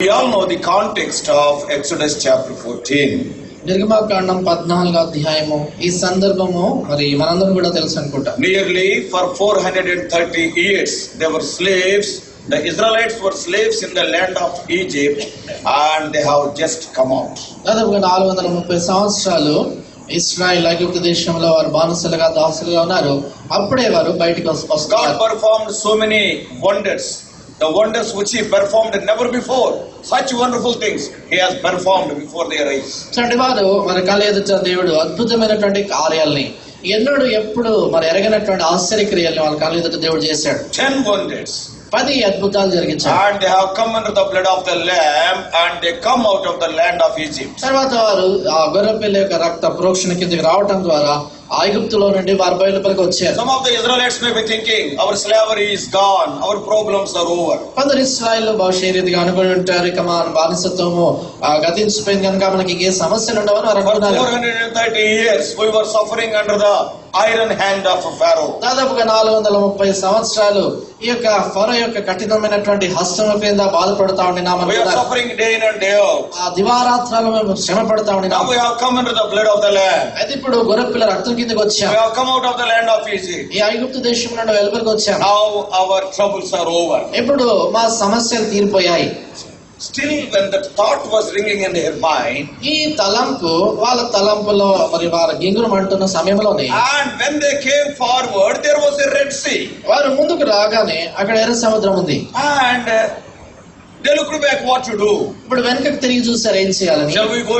We all know the context of Exodus chapter 14. నిర్గమకాండం 14వ అధ్యాయము ఈ సందర్భము మరి మనందరం కూడా తెలుసు అనుకుంటా. Nearly for 430 years they were slaves. The Israelites were slaves in the land of Egypt and they have just come out. దాదాపుగా 430 సంవత్సరాలు ఇశ్రాయేల్ ఐగుప్తు దేశంలో వారు బానిసలుగా దాసులుగా ఉన్నారు. అప్పుడే వారు బయటికి వస్తారు. God performed so many wonders. The wonders which he performed never before. Such wonderful things he has performed before their eyes. చూడండి, వారు మరి కళ్ళ ఎదుట దేవుడు అద్భుతమైనటువంటి కార్యాలని ఎన్నడూ ఎప్పుడు మరి ఎరగనటువంటి ఆశ్చర్యక్రియల్ని వాళ్ళ కళ్ళ ఎదుట దేవుడు చేశాడు. 10 wonders. 10 అద్భుతాలు జరిగించాడు. And they have come under the blood of the lamb and they come out of the land of Egypt. తర్వాత వారు ఆ గొర్రెపిల్ల యొక్క రక్త ప్రోక్షణ కిందకి రావటం ద్వారా ఐగుప్తులో నుండి వారు బయలుపలికి వచ్చారు. Some of the Israelites may be thinking, our slavery is gone, our problems are over. కొందరు ఇశ్రాయేలు బహుశా రీతిగా అనుకుని ఉంటారు, ఇక మన బానిసత్వము గతించిపోయింది కనుక మనకి ఏ సమస్యలు ఉండవని వారు అనుకున్నారు. 430 years we were suffering under the iron hand of Pharaoh. దాదాపుగా 430 సంవత్సరాలు ఈ యొక్క ఫరో యొక్క కఠినమైనటువంటి హస్తము కింద బాధపడతా ఉండినాం. We are suffering day in and day out. ఆ దివారాత్రాలు మేము శ్రమ పడతా ఉండినాం. Now we have come under the blood of the lamb. అయితే ఇప్పుడు గొర్రెపిల్ల రక్తం కిందకి వచ్చాం. We have come out of the land of Egypt. ఈ ఐగుప్తు దేశం నుండి వెలుపలికి వచ్చాం. Now our troubles are over. ఇప్పుడు మా సమస్యలు తీరిపోయాయి. Still when the thought was ringing in their mind, ఈ తలంపు వాళ్ళ తలంపులో మరి వారు గింగురు అంటున్న సమయంలోనే, and when they came forward there was a Red Sea. వారు ముందుకు రాగానే అక్కడ ఎర్ర సముద్రం ఉంది. And they looked back what to do. ఇప్పుడు వెనకకు తిరిగి చూసారు ఏం చేయాలని. Shall we go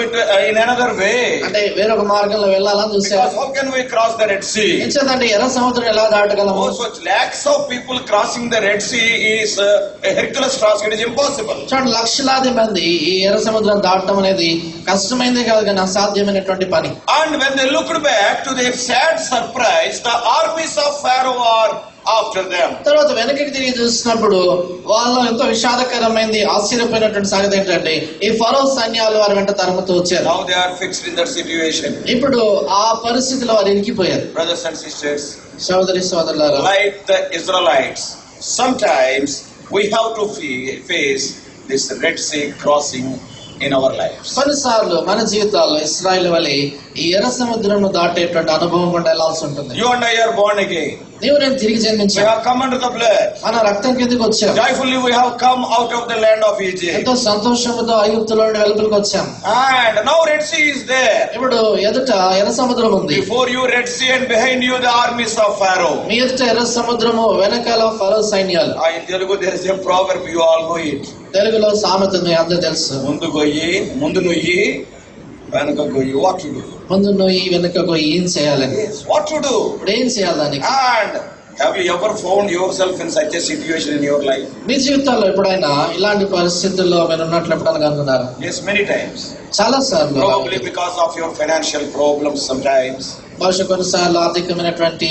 in another way? అంటే వేరొక మార్గంలో వెళ్ళాలని చూసారు. Because how can we cross the Red Sea? అంటే ఎర్ర సముద్రం ఎలా దాటగలము? Such lakhs of people crossing the Red Sea is a Hercules task. It is impossible. చూడండి, లక్షలాది మంది ఈ ఎర్ర సముద్రం దాటడం అనేది కష్టమైందే కాదు కానీ అసాధ్యమైనటువంటి పని. And when they looked back, to their sad surprise, the armies of Pharaoh are after them. తర్వాత వెనక్కి తిరిగి చూసినప్పుడు వాళ్ళు ఎంతో విషాదకరమైనది ఆశ్చర్యపోయినటువంటి సంగతి ఏంటంటే ఈ ఫరో సైన్యాలు వారి వెంట తరుముతూ వచ్చారు. Now they are fixed in that situation. ఇప్పుడు ఆ పరిస్థితిలో వారు ఇరికిపోయారు. Brothers and sisters, సోదరి సోదరులారా, like the Israelites, sometimes we have to face this Red Sea crossing in our lives. కొన్నిసార్లు మన జీవితాల్లో ఇశ్రాయేలు వలె ఈ ఎర్ర సముద్రంను దాటేటువంటి అనుభవం కూడా వెళ్లాల్సి ఉంటుంది. You and I are born again. నీవు నేను తిరిగి We జన్మించాను. have come under the blood. మన రక్తం కిందకి వచ్చాం. Joyfully we have come out of the land of Egypt. ఎంతో సంతోషంతో ఐగుప్తులో నుండి వెలుపలికి వచ్చాం. And now Red Sea is there. ఇప్పుడు ఎదుట ఎర్ర సముద్రం ఉంది. Before you Red Sea and behind you the armies of Pharaoh. మీ ఎదుట ఎర్ర సముద్రము, వెనకాల ఫరో సైన్యాలు. In Telugu there is a proverb, you all know it. తెలుగులో సామెత మీ అందరూ తెలుసు. ముందు నుయ్యి వెనక గొయ్యి. What to do? ముందు నువ్వు వెనుక ఏం చేయాలని. Yes, what to do? ఇప్పుడు ఏం చేయాలి దానికి? And have you ever found yourself in such a situation in your life? మీ జీవితాల్లో ఎప్పుడైనా ఇలాంటి పరిస్థితుల్లో మీరు ఉన్నట్లు ఎప్పుడైనా కనుగొన్నారా? Yes, many times. చాలా సార్లు. Probably because of your financial problems sometimes. బహుశా కొన్నిసార్లు ఆర్థికమైనటువంటి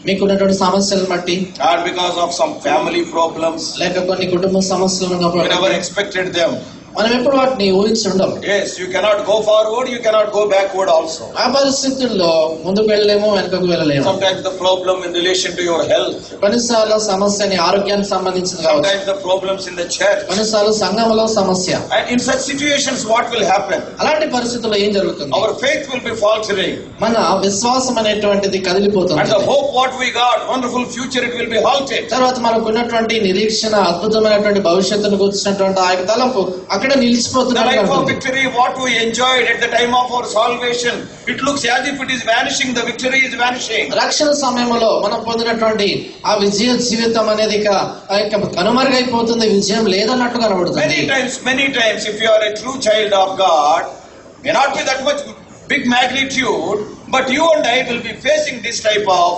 మీకున్నటువంటి సమస్యలను బట్టి, And because of some family problems. లేక కొన్ని కుటుంబ సమస్యలు You ఉన్నప్పుడు never expected them. మనం ఎప్పుడు వాటిని ఊహించి ఉండం. Yes, you cannot go forward, you cannot go backward also. ఆ పరిస్థితుల్లో ముందుకు వెళ్ళలేము, వెనుకకు వెళ్ళలేము. Sometimes the problem in relation to your health. కొన్నిసార్లు సమస్యని ఆరోగ్యానికి సంబంధించింది కావచ్చు. Sometimes the problems in the church. కొన్నిసార్లు సంఘంలో సమస్య. And in such situations what will happen? అలాంటి పరిస్థితుల్లో ఏం జరుగుతుంది? Our faith will be faltering. మన విశ్వాసం అనేటువంటిది And కదిలిపోతుంది. the hope what we got, wonderful future, it will be halted. తర్వాత మనకు ఉన్నటువంటి నిరీక్షణ, అద్భుతమైనటువంటి భవిష్యత్తును గురించినటువంటి ఆ యొక్క తలంపు అక్కడ The నిలిచిపోతున్నట్టు life of ఉంటుంది. victory what we enjoyed at the time of our salvation, it looks as if it is vanishing, the victory is vanishing. రక్షణ సమయంలో మనం పొందినటువంటి ఆ విజయ జీవితం అనేది ఇక ఆ యొక్క కనుమరుగైపోతుంది, విజయం లేదన్నట్టు కనబడుతుంది. Many times, if you are a true child of God, may not be that much big magnitude, but you and I will be facing this type of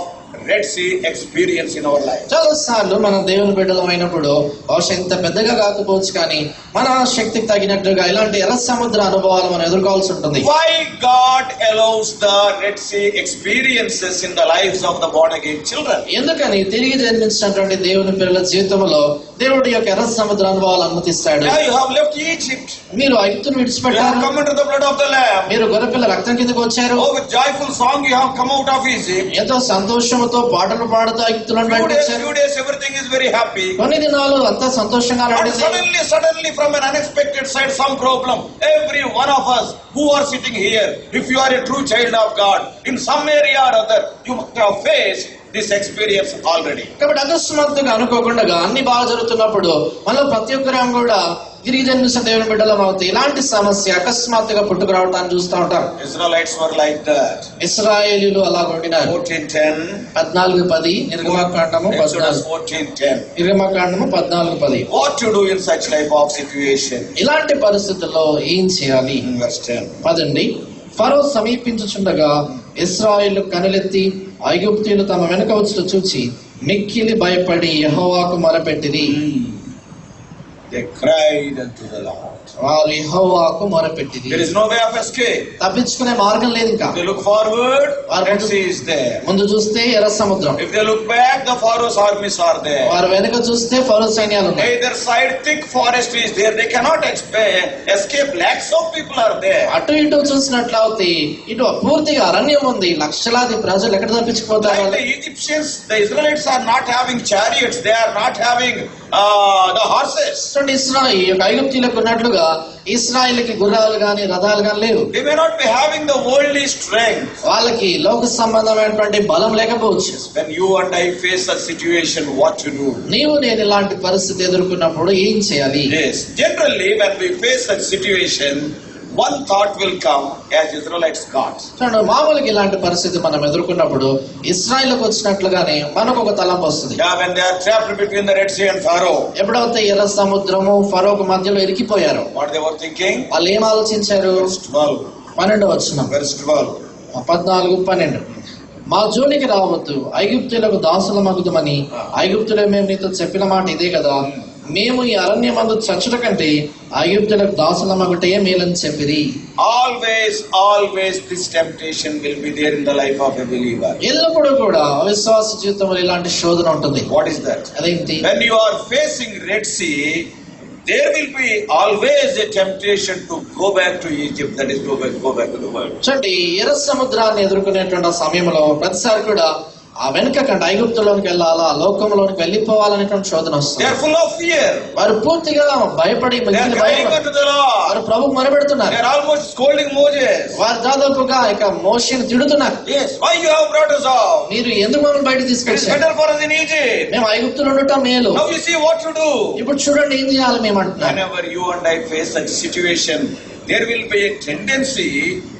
Red Sea experience in our life. చాలా సార్లు మనం దేవుని బిడ్డలం అయినప్పుడు బహుశా ఇంత పెద్దగా కాకపోవచ్చు కానీ మన శక్తికి తగినట్టుగా ఇలాంటి ఎర్ర సముద్ర అనుభవాలు మనం ఎదుర్కోవాల్సి ఉంటుంది. Why God allows the Red Sea experiences in the lives of the born again children? ఎందుకని తిరిగి జన్మించినటువంటి దేవుని పిల్లల జీవితంలో దేవుడి యొక్క ఎర్ర సముద్ర అనుభవాలు అనుమతిస్తాడు. Yeah, you have left Egypt. మీరు ఐగుప్తును You have విడిచిపెట్టారు, come under the blood of the Lamb. మీరు గొర్రెపిల్ల రక్తం కిందకు వచ్చారు. Oh, with joyful song you have come out of Egypt. ఎంతో సంతోషముతో పాటలు పాడుతూ ఐగుప్తులను వెంటొచ్చారు. Few days everything is very happy. కొన్ని దినాలు అంతా సంతోషంగా And నడిచింది. suddenly from an unexpected side some problem. Every one of us who are sitting here, if you are a true child of God, in some area or other, you must have faced this experience already. కాబట్టి అకస్మాత్తుగా అనుకోకుండా అన్ని బాగా జరుగుతున్నప్పుడు మనం ప్రతి ఒక్కరం కూడా తిరిగి జన్మించిన దేవుని బిడ్డలం అవుతాయి. ఇలాంటి సమస్య అకస్మాత్తుగా పుట్టుకురావటాన్ని చూస్తూ ఉంటాం. Israelites were like that. ఇశ్రాయేలీయులు అలా ఉండినారు. 14:10. 14:10 నిర్గమకాండము 14. 14:10. నిర్గమకాండము 14:10. What to do in such type of situation? ఇలాంటి పరిస్థితుల్లో ఏం చేయాలి? Verse 10. పదండి. ఫరో సమీపించుచుండగా ఇశ్రాయేలు కనులెత్తి ఐగుప్తీయులు తమ వెనుక వచ్చుట చూచి మిక్కిలి భయపడి యెహోవాకు మొరపెట్టిరి. They cried unto the Lord. వారు యెహోవాకు మొరపెట్టిరి. There is no way of escape. తప్పించుకునే మార్గం లేదు ఇంకా. If they look forward, Red Sea is there. ముందు చూస్తే ఎర్ర సముద్రం. If they look back, the Pharaoh's armies are there. వారు వెనుక చూస్తే ఫరో సైన్యాలు ఉన్నాయి. Either side, thick forest is there. They cannot escape. Lakhs of people are there. అటు ఇటు చూసినట్లయితే ఇటు పూర్తిగా అరణ్యం ఉంది. లక్షలాది ప్రజలు ఎక్కడ తప్పించుకుపోతారు? Like the Egyptians, the Israelites are not having chariots. They are not having the horses. Israel ఐగుప్తీయులకు ఉన్నట్లుగా ఇస్రాయేల్కి గుర్రాలు గాని రథాలు గాని లేవు. They may not be having the worldly strength. వాళ్ళకి లోక సంబంధమైనటువంటి బలం లేకపోవచ్చు. When you and I face a situation, what to do? నీవు నేను ఇలాంటి పరిస్థితి ఎదుర్కొన్నప్పుడు ఏం చేయాలి? Yes, generally when we face such situation, one thought will come as Israelites got. చూడండి, మామూలుగా ఇలాంటి పరిస్థితి మనం ఎదుర్కొన్నప్పుడు ఇస్రాయేల్కి వచ్చినట్లుగానే మనకు ఒక తలంపు వస్తుంది. Yeah, when they are trapped between the Red Sea and Pharaoh. ఎప్పుడైతే ఎర్ర సముద్రము ఫరోకు మధ్యలో ఇరికిపోయారు, What they were thinking? వాళ్ళు ఏం ఆలోచించారు? Verse 12. 12వ వచనం. Verse 12. 14-12 మా జోలికి రావద్దు, ఐగుప్తులకు దాసులమగుదమని ఐగుప్తులే మేము నీతో చెప్పిన మాట ఇదే కదా. మేము ఈ అరణ్యమందు చచ్చుట కంటే ఐగుప్తులకు దాసులమగుటే మేలని చెప్పిరి. Always this temptation will be there in the life of a believer. ఎల్లప్పుడూ కూడా అవిశ్వాస జీవితంలో ఇలాంటి శోధన ఉంటుంది. What is that? అదేంటి? When you are facing Red Sea, there will be always a temptation to go back to Egypt. That is, go back to the world. చూడండి, ఎర్ర సముద్రాన్ని ఎదుర్కొనేటువంటి సమయంలో ప్రతిసారి కూడా ఆ వెనుక కంటే ఐగుప్తులోనికి వెళ్ళాలా, లోకంలోనికి వెళ్ళిపోవాలనేటువంటి శోధన వస్తుంది. They are full of fear. వారు పూర్తిగా భయపడి వారు ప్రభుకు మొరపెడుతున్నారు. They are almost scolding Moses. వారు దాదాపుగా ఇక మోషేని తిడుతున్నారు. Yes, why you have brought us out? మీరు ఎందుకు మమ్మల్ని బయట It is తీసుకొచ్చారు? better for us in Egypt. మేము ఐగుప్తులో ఉండటం మేలు. Now you see what to do. ఇప్పుడు చూడండి ఏం చేయాలి మేము అంటున్నాం. Whenever you and I face such situation, there will be a tendency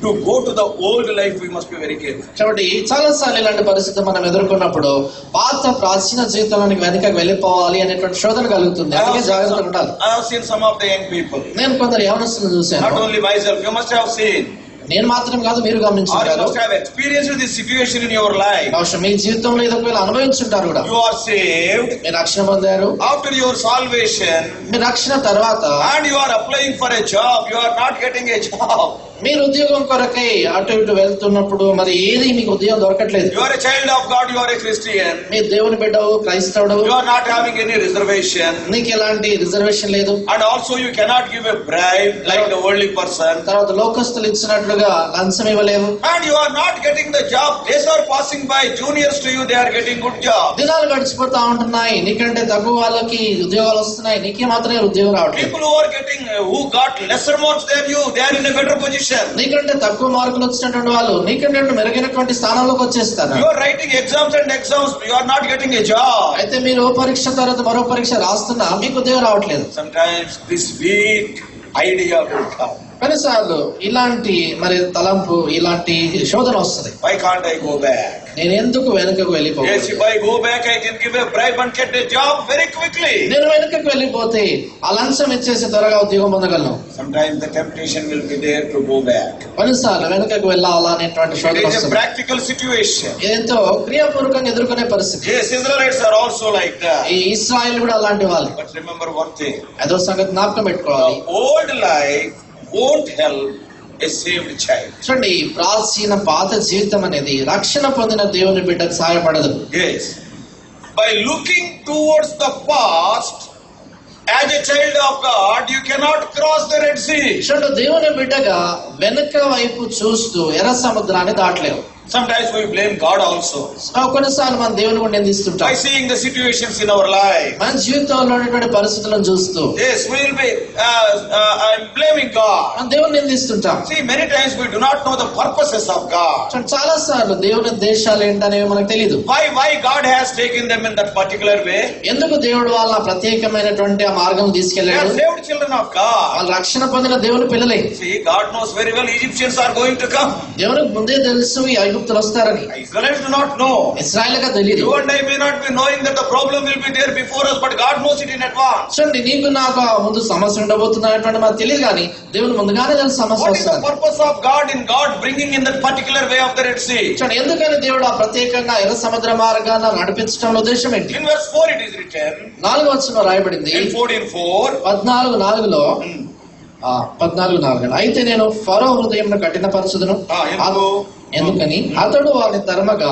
to go to the old life. We must be very careful. కాబట్టి చాలా సార్లు ఇలాంటి పరిస్థితి మనం ఎదుర్కొన్నప్పుడు పాత ప్రాచీన జీవితంలోనికి వెనుకకు వెళ్ళిపోవాలి అనేటువంటి శోధన కలుగుతుంది. అందుకే జాగ్రత్తగా ఉండాలి. I have seen some of the young people. నేను కొందరు యవనస్తులను చూశాను. Not only myself, you must have seen. నేను మాత్రం కాదు, మీరు Or you గమనించుంటారు. must have experienced this situation in your life. బహుశా మీ జీవితంలో ఇది ఒకవేళ అనుభవించుంటారు కూడా. You are saved మీరు రక్షణ పొందారు. after your salvation, మీ రక్షణ తర్వాత and you are applying for a job. You are not getting a job. మీరు ఉద్యోగం కొరకై అటు ఇటు వెళ్తున్నప్పుడు మరి ఏది మీకు ఉద్యోగం దొరకట్లేదు. You are a child of God. You are a Christian. మీరు దేవుని బిడ్డవు, క్రైస్తవుడు. You are not having any reservation. నీకు ఎలాంటి రిజర్వేషన్ లేదు. And also you cannot give a bribe like the worldly person. తర్వాత లోకస్తులు ఇచ్చినట్లుగా లంచం ఇవ్వలేవు. And you are not getting the job. Days are passing by. Juniors to you, they are getting good job. దినాలు గడిచిపోతా ఉంటున్నాయి. నీకంటే తక్కువ వాళ్ళకి ఉద్యోగాలు వస్తున్నాయి. నీకే మాత్రమే ఉద్యోగం రావట్లేదు. People who got lesser marks than you, they are in a better position. నీకంటే తక్కువ మార్కులు వచ్చినటువంటి వాళ్ళు నీకంటే మెరుగైనటువంటి స్థానంలోకి వచ్చేస్తారు. You are writing exams, you are not getting a job. అయితే మీరు ఓ పరీక్ష తర్వాత మరో పరీక్ష రాస్తున్నా మీకు ఉద్యోగం రావట్లేదు. Sometimes this weak idea will come. కొన్నిసార్లు ఇలాంటి మరి తలంపు, ఇలాంటి శోధన వస్తుంది. Why can't I go back? నేను ఎందుకు వెనుకకు Yes, వెళ్ళిపోవాలి? if I go back, I can give a bribe and get a job very quickly. నేను వెనుకకు వెళ్ళిపోతే ఆ లంచం ఇచ్చేసి త్వరగా ఉద్యోగం పొందగలను. Sometimes the temptation will be there to go back. కొన్నిసార్లు వెనుకకు వెళ్ళాలా అనేటువంటి It శోధన is a వస్తుంది. practical situation. ఎంతో క్రియాపూర్వకంగా ఎదుర్కొనే పరిస్థితి. Yes, Israelites are also like that. ఈ ఇశ్రాయేల్ కూడా అలాంటి వాళ్ళు. But remember one thing. అదో సంగతి జ్ఞాపకం పెట్టుకోవాలి. The old life won't help a saved child. చూడండి, ప్రాచీన పాత జీవితం అనేది రక్షణ పొందిన దేవుని బిడ్డకు సహాయపడదు. Yes. By looking towards the past, As a child of God, you cannot cross the Red Sea. చూడండి, దేవుని బిడ్డగా వెనుక వైపు చూస్తూ ఎర్ర సముద్రాన్ని దాటలేవు. Sometimes we blame God also కొన్నిసార్లు మన దేవుని కూడా నిందిస్తుంటాం by seeing the situations in our life. మన జీవితంలో ఉన్నటువంటి పరిస్థితులను చూస్తూ Yes, we will be I'm blaming God. మన దేవుని నిందిస్తుంటాం. See, many times we do not know the purposes of God. చాలా సార్లు దేవుని ఉద్దేశాలు ఏంటనేవి మనకు తెలియదు. Why God has taken them in that particular way? ఎందుకు దేవుడు వాళ్ళ ప్రత్యేకమైనటువంటి ఆ మార్గం They తీసుకెళ్లాడు? are saved children of God. వాళ్ళు రక్షణ పొందిన దేవుని పిల్లలే. See, God knows very well Egyptians are going to come. దేవునికి ముందే తెలుసు ఈ ఐగుప్తులు వస్తారని. Israelites do not know. ఇశ్రాయేలుగా తెలియదు. You and I may not be knowing that the problem will be there before us, but God knows it in advance. చూడండి, నీకు నాకు ముందు సమస్య ఉండబోతున్నటువంటి మనకు తెలియదు, కానీ దేవుడు ముందుగానే తెలుసు సమస్య What is the వస్తుంది. purpose of God in God bringing in that particular way of the Red Sea? చూడండి, ఎందుకని దేవుడు ఆ ప్రత్యేకంగా ఎర్ర సముద్ర మార్గాన నడిపించడంలో ఉద్దేశం ఏంటి? In verse 4 it is written, 4వ వచనంలో రాయబడింది. in 14:4, 14:4లో 14:4 అయితే నేను ఫరో హృదయంను కఠినపరచుదును. ఎందుకని అతడు వారిని తరమగా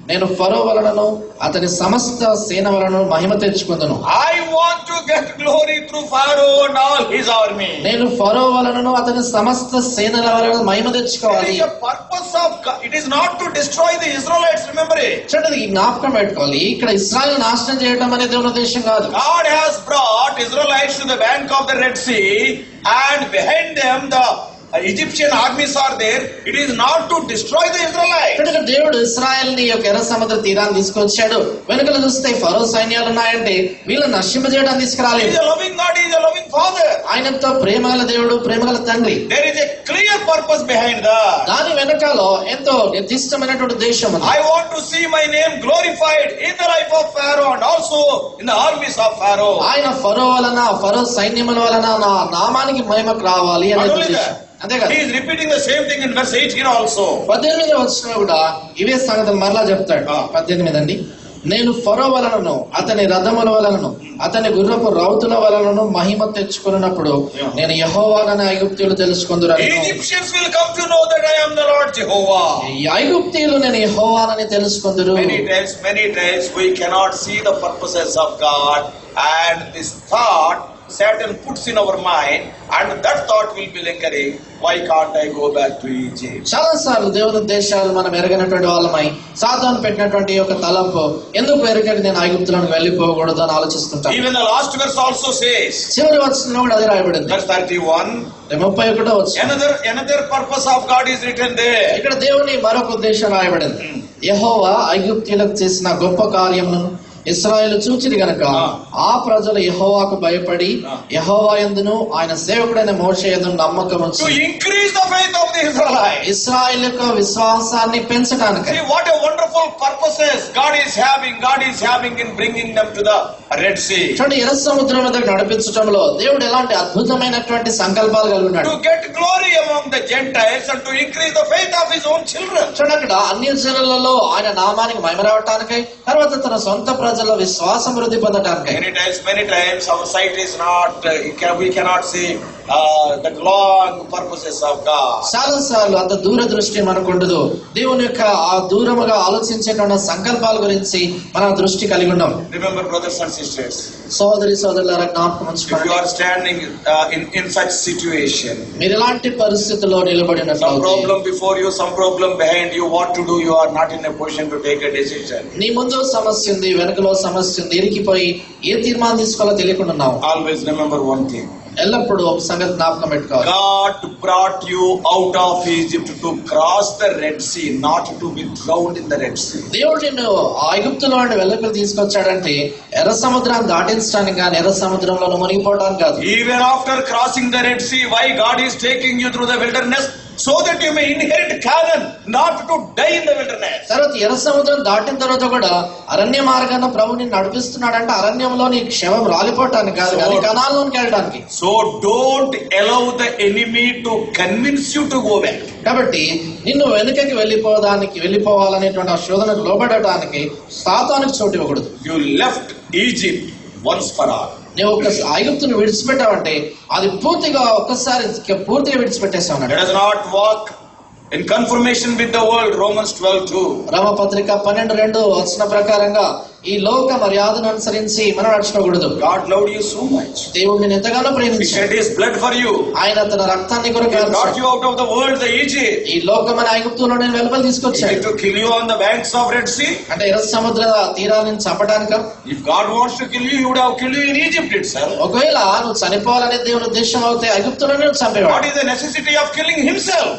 నేను ఫరో వలనను అతని సమస్త సేన వలన మహిమ తెచ్చుకుందును. I want to get glory through Pharaoh and all his army. నేను ఫరో వలనను అతని సమస్త సేనల వలన మహిమ It తెచ్చుకోవాలి. is the purpose of God. It is not to destroy the Israelites, remember it. చూడండి, ఈ జ్ఞాపకం పెట్టుకోవాలి, ఇక్కడ ఇశ్రాయేల్ నాశనం చేయడం అనేది దేవుని ఉద్దేశం కాదు. God has brought Israelites to the bank of the Red Sea, and behind them the Egyptian armies are there. It is not to destroy the Israelites. ఇక్కడ దేవుడు ఇశ్రాయేల్ ని యొక్క ఎర్ర సముద్ర తీరాన్ని తీసుకొచ్చాడు. వెనుకలు చూస్తే ఫరో సైన్యాలు ఉన్నాయంటే వీళ్ళని నశింపజేయడానికి He తీసుకురాలేదు. is a loving God. He is a loving Father. ఆయనతో ప్రేమగల దేవుడు, ప్రేమగల తండ్రి. There is a clear purpose behind that. దాని వెనకాల ఎంతో నిర్దిష్టమైనటువంటి ఉద్దేశం ఉంది. I want to see my name glorified in the life of Pharaoh and also in the armies of Pharaoh. ఆయన ఫరో వలన, ఫరో సైన్యముల వలన నా నామానికి మహిమకు రావాలి అనే Not only ఉద్దేశం. that, అంతే కదా. he is repeating the same thing in verse 8 here also. 18వ వచనంలో కూడా ఇవే సంగతులు మరలా చెప్తాడు. 18 అండి. నేను ఫరో వలనను అతని రథముల వలనను అతని గుర్రపు రౌతుల వలనను మహిమ తెచ్చుకున్నప్పుడు నేను యెహోవానని ఐగుప్తీయులు తెలుసుకుందురు. Egyptians will come to know that I am the Lord Jehovah. ఈ ఐగుప్తీయులు నేను యెహోవానని తెలుసుకుందురు. Many times we cannot see the purposes of God, and this thought Satan puts in our mind, and that thought will be lingering. Why can't I go back to Egypt? చాలా సార్లు దేవుని ఉద్దేశాలు మనం ఎరగనటువంటి వాళ్ళమై సాతాను పెట్టినటువంటి యొక్క తలంపు, ఎందుకు ఎరగక నేను ఐగుప్తులకు వెళ్ళిపోకూడదు అని ఆలోచిస్తుంటాం. Even the last verse also says, చివరి వచనంలో కూడా అదే రాయబడింది. verse 31, 31వ వచనం. another purpose of God is written there. ఇక్కడ దేవుని మరొక ఉద్దేశం రాయబడింది. యెహోవా ఐగుప్తీయులకు చేసిన గొప్ప కార్యములను ఇశ్రాయేలు చూచిరి గనక ఆ ప్రజలు యెహోవాకు భయపడి యెహోవా యందును ఆయన సేవకుడైన మోషే యందును నమ్మకం ఉంచి To increase the faith of the Israelites. ఇశ్రాయేలు యొక్క విశ్వాసాన్ని పెంచడానికి. See what a wonderful purposes God is having in bringing them to the Red Sea. చూడండి, ఎర్ర సముద్రం మీద నడిపించడంలో దేవుడు ఎలాంటి అద్భుతమైనటువంటి సంకల్పాలు కలిగి ఉన్నాడు. To get glory among the Gentiles and to increase the faith of his own children. చూడండి, అక్కడ అన్య జనులలో ఆయన నామానికి మహిమ రావటానికై, తర్వాత తన సొంత ప్రజల విశ్వాసం వృద్ధి పొందటానికై. Many times our sight is not, we cannot see the long purposes of God. చాలా సార్లు అంత దూరదృష్టి మనకు ఉండదు. దేవుని యొక్క ఆ దూరముగా ఆలోచించేటువంటి సంకల్పాల గురించి మన దృష్టి కలిగి ఉన్నాం. Remember, brothers and sisters, సోదరి సోదరులారా, జ్ఞాపకం if ఉంచుకోండి. you are standing in such situation, మీరు ఇలాంటి పరిస్థితుల్లో some నిలబడినట్లయితే, problem before you, some problem behind you, what to do, you are not in a position to take a decision. నీ ముందు సమస్య ఉంది, వెనుకలో సమస్య ఉంది, ఇరికిపోయి ఏ తీర్మానం తీసుకోవాలో తెలియకుండా ఉన్నావు. Always remember one thing. ఎల్లప్పుడూ ఒక సంగతి జ్ఞాపకం పెట్టుకోవాలి. God brought you out of Egypt to cross the Red Sea, not to be drowned in the Red Sea. దేవుడు నిన్ను ఐగుప్తులో నుండి వెలుపలి తీసుకొచ్చాడంటే ఎర్ర సముద్రాన్ని దాటించడానికి కానీ ఎర్ర సముద్రంలో మునిగిపోవడానికి కాదు. Even after crossing the Red Sea, why God is taking you through the wilderness? So that you may inherit Canaan, not to die in the wilderness. తర్వాత ఎర్ర సముద్రం దాటిన తర్వాత కూడా అరణ్య మార్గాన ప్రభు నిన్ను నడిపిస్తున్నాడంటే అరణ్యంలో నీ క్షేమం రాలిపోవటానికి కాదు, కానీ కనాల్లోనికి వెళ్ళడానికి. So don't allow the enemy to convince you to go back. కాబట్టి నిన్ను వెనుకకి వెళ్ళిపోవాలనేటువంటి ఆ శోధనకు లోబడటానికి సాతానుకు చోటు ఇవ్వకూడదు. You left Egypt once for all. నువ్వు ఒక ఐగుప్తును విడిచిపెట్టావంటే అది పూర్తిగా విడిచిపెట్టేస్తావు. Let us not walk in conformation with the world. Romans 12:2. రోమపత్రిక 12:2 వచన ప్రకారంగా ఈ లోక మర్యాదను అనుసరించి మనం నడుచుకోకూడదు. God loved you so much. దేవుడు నిన్ను ఎంతగానో He ప్రేమించాడు. shed His blood for you. ఆయన తన రక్తాన్ని కొరకు He brought కార్చాడు. you out of the world, the Egypt. ఈ లోకమైన ఐగుప్తులో నేను వెలుపల Is తీసుకొచ్చాడు. it to kill you on the banks of Red Sea? అంటే ఎర్ర సముద్ర తీరాన్ని చంపడానిక? If God wants to kill you, He would have killed you in Egypt itself. ఒకవేళ నువ్వు చనిపోవాలనే దేవుని ఉద్దేశం అవుతే ఐగుప్తులోనే నువ్వు చంపేవాడు. What is the necessity of killing Himself?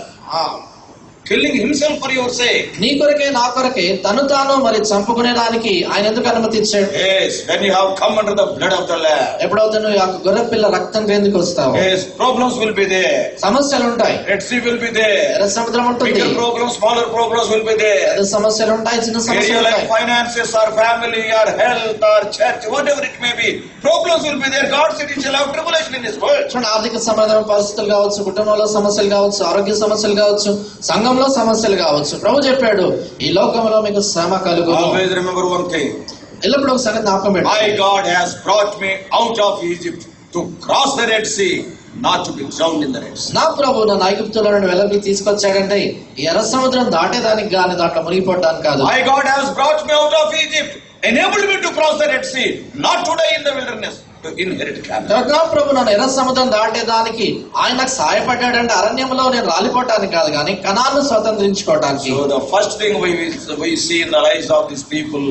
Killing Himself for your sake. నీ కొరకే నా కొరకే తను తాను మరి చంపుకునేదానికి ఆయన ఎందుకు అనుమతి ఇచ్చాడు? Yes, when you have come under the blood of the Lamb. ఎప్పుడైతే నువ్వు ఆ గొర్రె పిల్ల రక్తం ఎందుకు వస్తావు? Yes, problems will be there. సమస్యలు ఉంటాయి. Red Sea will be there. ఎర్ర సముద్రం ఉంటుంది. Bigger problems, smaller problems will be there. పెద్ద సమస్యలు ఉంటాయి, చిన్న Area సమస్యలు like ఉంటాయి. finances or family or health or church, whatever it may be, problems will be there. God said He shall have tribulation in His word. చూడండి, ఆర్థిక సంబంధమైన పరిస్థితులు కావచ్చు, కుటుంబంలో సమస్యలు కావచ్చు, ఆరోగ్య సమస్యలు కావచ్చు, సంఘంలో సమస్యలు కావచ్చు. ప్రభు చెప్పాడు, ఈ లోకంలో మీకు శ్రమ కలుగును. Always remember one thing. ఎల్లప్పుడూ ఒక సంగతి జ్ఞాపకం పెట్టు. My God has brought me out of Egypt to cross the Red Sea, not to be drowned in the Red Sea. నా ప్రభు నన్ను ఐగుప్తులో నుండి వెలుపలికి తీసుకొచ్చాడంటే ఈ ఎర్ర సముద్రం దాటేదానికి గాని దాంట్లో మునిగిపోవడానికి కాదు. My God has brought me out of Egypt, enabled me to cross the Red Sea, not to die in the wilderness, to inherit Canaan. నా ప్రభు నన్ను ఎర్ర సముద్రం దాటేదానికి ఆయన నాకు సహాయపడ్డాడంటే అరణ్యంలో నేను రాలిపోవటానికి కాదు కానీ కనాను స్వతంత్రించుకోవటానికి. So the first thing we see in the lives of these people,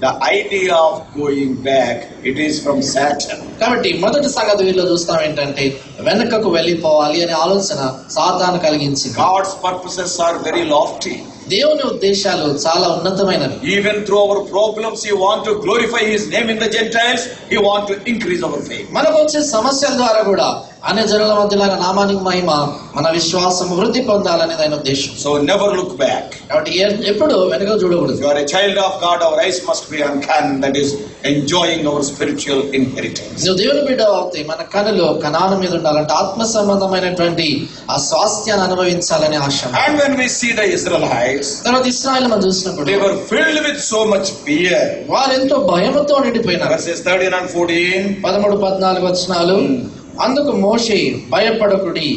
the idea of going back, it is from Satan. కాబట్టి మొదటి సంగతి వీళ్ళు చూస్తాం ఏంటంటే వెనుకకు వెళ్ళిపోవాలి అనే ఆలోచన సాతాను కలిగించింది. God's purposes are very lofty. దేవుని ఉద్దేశాలు చాలా ఉన్నతమైనవి. Even through our problems, He wants to glorify His name in the Gentiles. He wants to increase our faith. మనకు వచ్చే సమస్యల ద్వారా కూడా అన్య జనుల మధ్యలో ఆయన నామానికి మహిమ, మన విశ్వాసం వృద్ధి పొందాలనేది ఆయన ఉద్దేశం. So never look back. కాబట్టి ఎప్పుడు వెనుక చూడకూడదు. If you are a child of God, our eyes must be on Canaan, that is enjoying our spiritual inheritance. నువ్వు దేవుని బిడ్డ అవుతే మన కనులు కనాను మీద ఉండాలంటే ఆత్మ సంబంధమైనటువంటి ఆ స్వాస్థ్యాన్ని అనుభవించాలనే ఆశ. And when we see the Israelites, తర్వాత ఇశ్రాయేలు మనం చూసినప్పుడు they were filled with so much fear. వారు ఎంతో భయముతో నిండిపోయినారు. Verses 13 and 14. 13-14 వచనాలు. అందుకు మోషే, భయపడకుడి,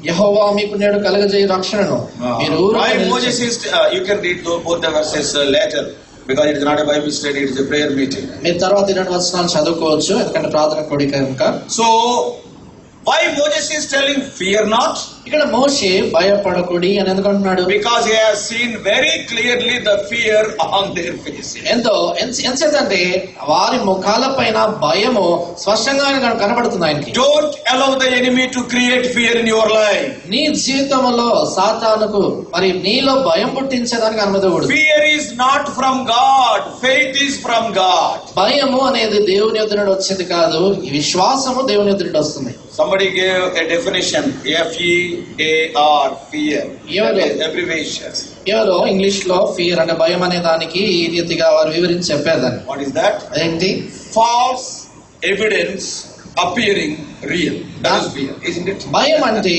యెహోవా మీకు నేడు కలగజేయ రక్షణను మీరు Why Moses is, you can read both the verses later, because it is not a Bible study, it is a prayer meeting. మీరు తర్వాత 2 వచనాలు చదువుకోవచ్చు, ఎందుకంటే ప్రార్థన కోడిక కనుక. So why Moses is telling fear not? ఇక్కడ మోషే భయపడకుడి అని ఎందుకు అంటున్నాడు? Because he has seen very clearly the fear on their faces. ఎంచేతంటే వారి ముఖాల పైన భయము స్పష్టంగా కనబడుతుంది ఆయనకి. Don't allow the enemy to create fear in your life. నీ జీవితంలో సాతానుకు మరి నీలో భయం పుట్టించేదానికి అనుమతికూడదు. Fear is not from God, faith is from God. భయము అనేది దేవుని యొద్ద నుండి వచ్చింది కాదు, ఈ విశ్వాసము దేవుని యొద్ద నుండి వస్తుంది. Somebody gave a definition, F-E-A-R, fear. Abbreviation. ఎవరో ఇంగ్లీష్ లో ఫియర్ అంటే భయం అనే దానికి ఈ రీతిగా వారు వివరించి చెప్పేదాన్ని. What is that? ఏంటి? False evidence appearing real. That is fear, isn't it? భయం అంటే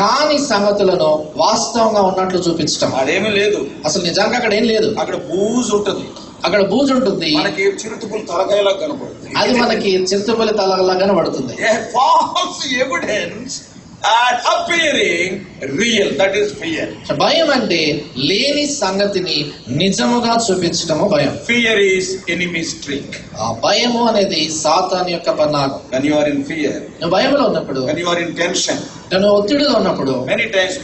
కాని సంగతులను వాస్తవంగా ఉన్నట్లు చూపించటం. అదేమీ లేదు, అసలు నిజంగా అక్కడ ఏం లేదు. అక్కడ బూజు ఉంటుంది, అక్కడ బూజు ఉంటుంది, మనకి చిరుతుపులు తలకాయలా కనపడుతుంది, అది మనకి చిరుతపులి తలలా కనబడుతుంది. false evidence and appearing real, that is fear. భయం అంటే లేని సంగతిని నిజముగా చూపించటము భయం. Fear is enemy's trick. ఆ భయము అనేది సాతాను యొక్క పన్నాగం. When you are in fear, నువ్వు భయంలో ఉన్నప్పుడు, when you are in tension, నువ్వు ఒత్తిడిలో ఉన్నప్పుడు, many times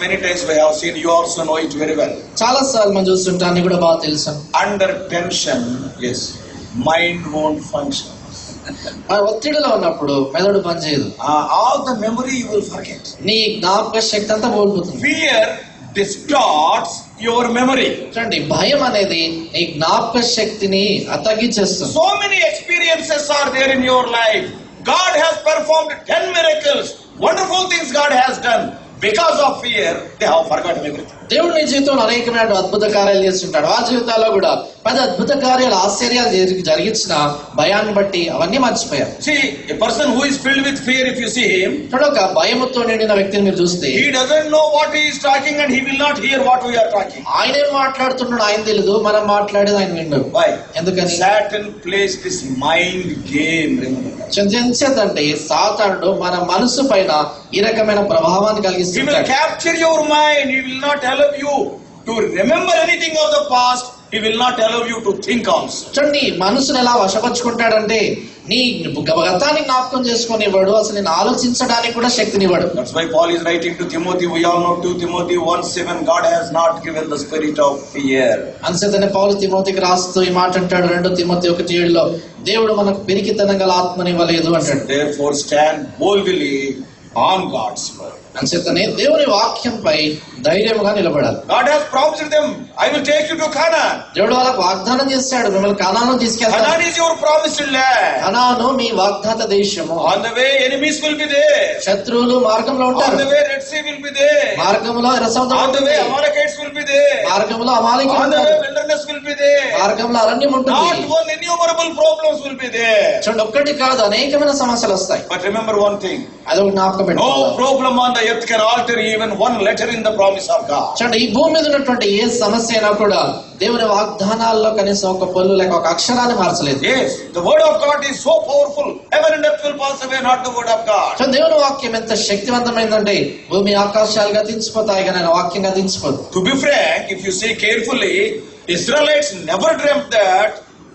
we have seen, you also know it very well. చాలా సార్లు మనం చూస్తుంటాం, నీకు కూడా బాగా తెలుసు. Under tension, yes, mind won't function. ఒత్తిడిలో ఉన్నప్పుడు మెదడు పనిచేయదు. All the memory you will forget. నీ జ్ఞాపక శక్తి అంతా కోల్పోతుంది. Fear distorts your memory. చూడండి, భయం అనేది నీ జ్ఞాపక శక్తిని తగ్గించేస్తుంది. So many experiences are there in your life. God has performed 10 miracles, wonderful things God has done. Because of fear, they have forgotten everything. దేవుడు నీ జీవితంలో అనేకమైన అద్భుత కార్యాలు చేస్తుంటాడు. ఆ జీవితాల్లో కూడా 10 అద్భుత కార్యాలు, ఆశ్చర్యాలు జరిగించిన భయాన్ని బట్టి అవన్నీ మర్చిపోయారు. See, a person who is filled with fear, if you see him, చూడక భయముతో నిండిన వ్యక్తిని మీరు చూస్తే, he doesn't know what he is talking and he will not hear what we are talking. ఆయన ఏం మాట్లాడుతున్నాడు ఆయన తెలియదు, మనం మాట్లాడేది ఆయన విండు. Why? ఎందుకని? Satan plays this mind game. ఎంచేతంటే సాతానుడు మన మనసు పైన ఈ రకమైన ప్రభావాన్ని He will కలిగిస్తున్నాడు. capture your mind. He will not allow you to remember anything of the past He will not allow you to think also. చూడండి మనసును ఎలా వశపరుచుకుంటాడంటే నీ గతాన్ని జ్ఞాపకం చేసుకునివ్వడు, అసలు నేను ఆలోచించడానికి కూడా శక్తినివ్వడు. That's why Paul is writing to Timothy. We all know 2 Timothy 1:7, God has not given the spirit of fear. అంచేతనే పౌలు తిమోతికి రాస్తూ ఈ మాట అంటాడు, 2 తిమోతి 1:7లో దేవుడు మనకు పిరికితనం గల ఆత్మని ఇవ్వలేదు అంటాడు. Therefore stand boldly on God's word. అంచేతనే దేవుని వాక్యంపై ధైర్యంగా నిలబడాలి. God has promised them, I will take you to Canaan. దేవుడు వాళ్ళకు వాగ్దానం చేశాడు, మిమ్మల్ని కనాను తీసుకెళ్తాను. Canaan is your promised land. కనాను మీ వాగ్దాత దేశము. On the way enemies will be there. శత్రువులు మార్గంలో On ఉంటారు. the way Red Sea will be there. మార్గంలో ఎర్ర సముద్రం On the way ఉంటుంది. Amalekites will be there. మార్గంలో అమాలేకులు On the ఉంటారు. way wilderness will be there. మార్గంలో అరణ్యం ఉంటుంది. Not one innumerable problems will be there. చూడండి, ఒక్కటి కాదు అనేకమైన సమస్యలు వస్తాయి. But remember one thing. అదొక జ్ఞాపకం No పెట్టుకోవాలి. problem on the earth can alter even one letter in the promise of God. చూడండి, ఈ భూమి మీద ఉన్నటువంటి ఏ సమస్య అయినా కూడా దేవుని వాగ్దానాల్లో కనీసం ఒక పొల్లు లేక ఒక అక్షరాన్ని మార్చలేదు. Yes, the word of God is so powerful. Heaven and earth will pass away, not the word of God. చూడండి, దేవుని వాక్యం ఎంత శక్తివంతమైందంటే భూమి ఆకాశాలు గతించిపోతాయి కానీ ఆయన వాక్యం గతించిపోదు. To be frank, if you see carefully, Israelites never dreamt that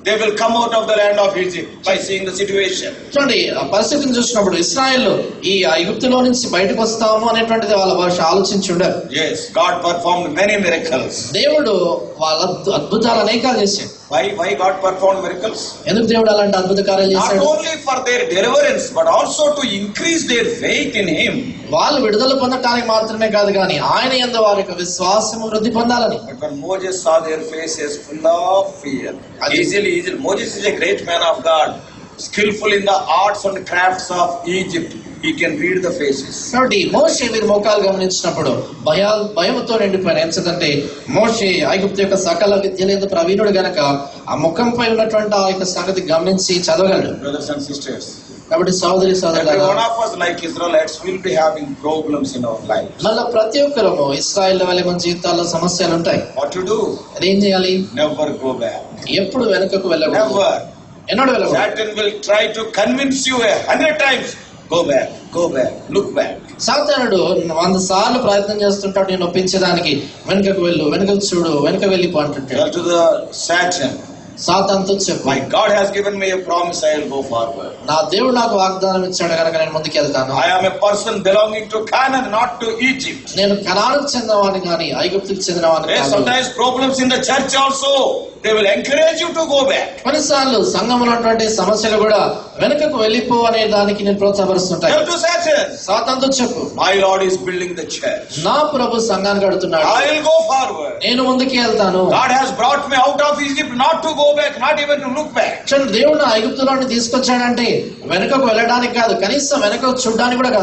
they will come out of the land of Egypt by seeing the situation. చూడండి, ఆ పరిస్థితిని చూసినప్పుడు ఇశ్రాయేల్ ఈ ఐగుప్తులో నుంచి బయటకు వస్తాము అనేటువంటిది వాళ్ళ భాష ఆలోచించి ఉండరు. Yes, God performed many miracles. దేవుడు వాళ్ళ అద్భుతాలు అనేకాలు చేశాడు. Why God performed miracles? ఎందుకు దేవుడు అలాంటి అద్భుత కార్యాలు Not చేశాడు? only for their deliverance, but also to increase their faith in Him. వాళ్ళు విడుదల పొందటానికి మాత్రమే కాదు కానీ ఆయన యందు వారి యొక్క విశ్వాసము వృద్ధి పొందాలని. But when Moses saw their faces full of fear, easily, Moses is a great man of God, skillful in the arts and crafts of Egypt. He can read the faces. కాబట్టి మోషే వీరి ముఖాలు గమనించినప్పుడు భయంతో నిండిపోయిన. ఎందుకంటే మోషే ఐగుప్తు యొక్క సకల విద్యలందు ప్రవీణుడు గనక ఆ ముఖంపై ఉన్నటువంటి ఆ యొక్క సంగతి గమనించి చదవగలడు. Brothers and sisters, కాబట్టి సోదరి every సోదరులారా, one of us, like Israelites, will be having problems in our life. మళ్ళా ప్రతి ఒక్కరము ఇశ్రాయేల్ వలె మన జీవితాల్లో సమస్యలు ఉంటాయి. What to do? అదేం చేయాలి? Never go back. ఎప్పుడు వెనుకకు వెళ్ళకూడదు. Never. ఎన్నడూ వెళ్ళకూడదు. Satan will try to convince you 100 times. Go back, look back. సాతానుడు 100 సార్లు ప్రయత్నం చేస్తుంటాడు నేను ఒప్పించడానికి. వెనుకకు వెళ్ళు, వెనుకకు చూడు, వెనుక వెళ్ళిపో అంటుంటాడు. Tell to the Satan, సాతానుతో చెప్పు, my God has given me a promise, I will go forward. నా దేవుడు నాకు వాగ్దానం ఇచ్చాడు కనుక నేను ముందుకు వెళ్తాను. I am a person belonging to Canaan, not to Egypt. నేను కనానుకు చెందినవాడిని కానీ ఐగుప్తుకు చెందినవాడిని There are కాదు. sometimes problems in the church also. They will encourage you to go back. కొన్నిసార్లు సంఘంలో ఉన్నటువంటి సమస్యలు కూడా వెనుకకు వెళ్ళిపో అనే దానికి నేను ప్రోత్సాహపరుస్తుంటాను. Tell to Satan, సాతానుతో చెప్పు, my Lord is building the church. నా ప్రభు సంఘాన్ని కడుతున్నాడు, I will go forward. నేను ముందుకు వెళ్తాను. God has brought me out of Egypt not to go back, not even to look back. దేవుడు ఐగుప్తులోని తీసుకొచ్చాడంటే వెనుకకు వెళ్ళడానికి కాదు, కనీసం వెనుకకు చూడడానికి కూడా కాదు.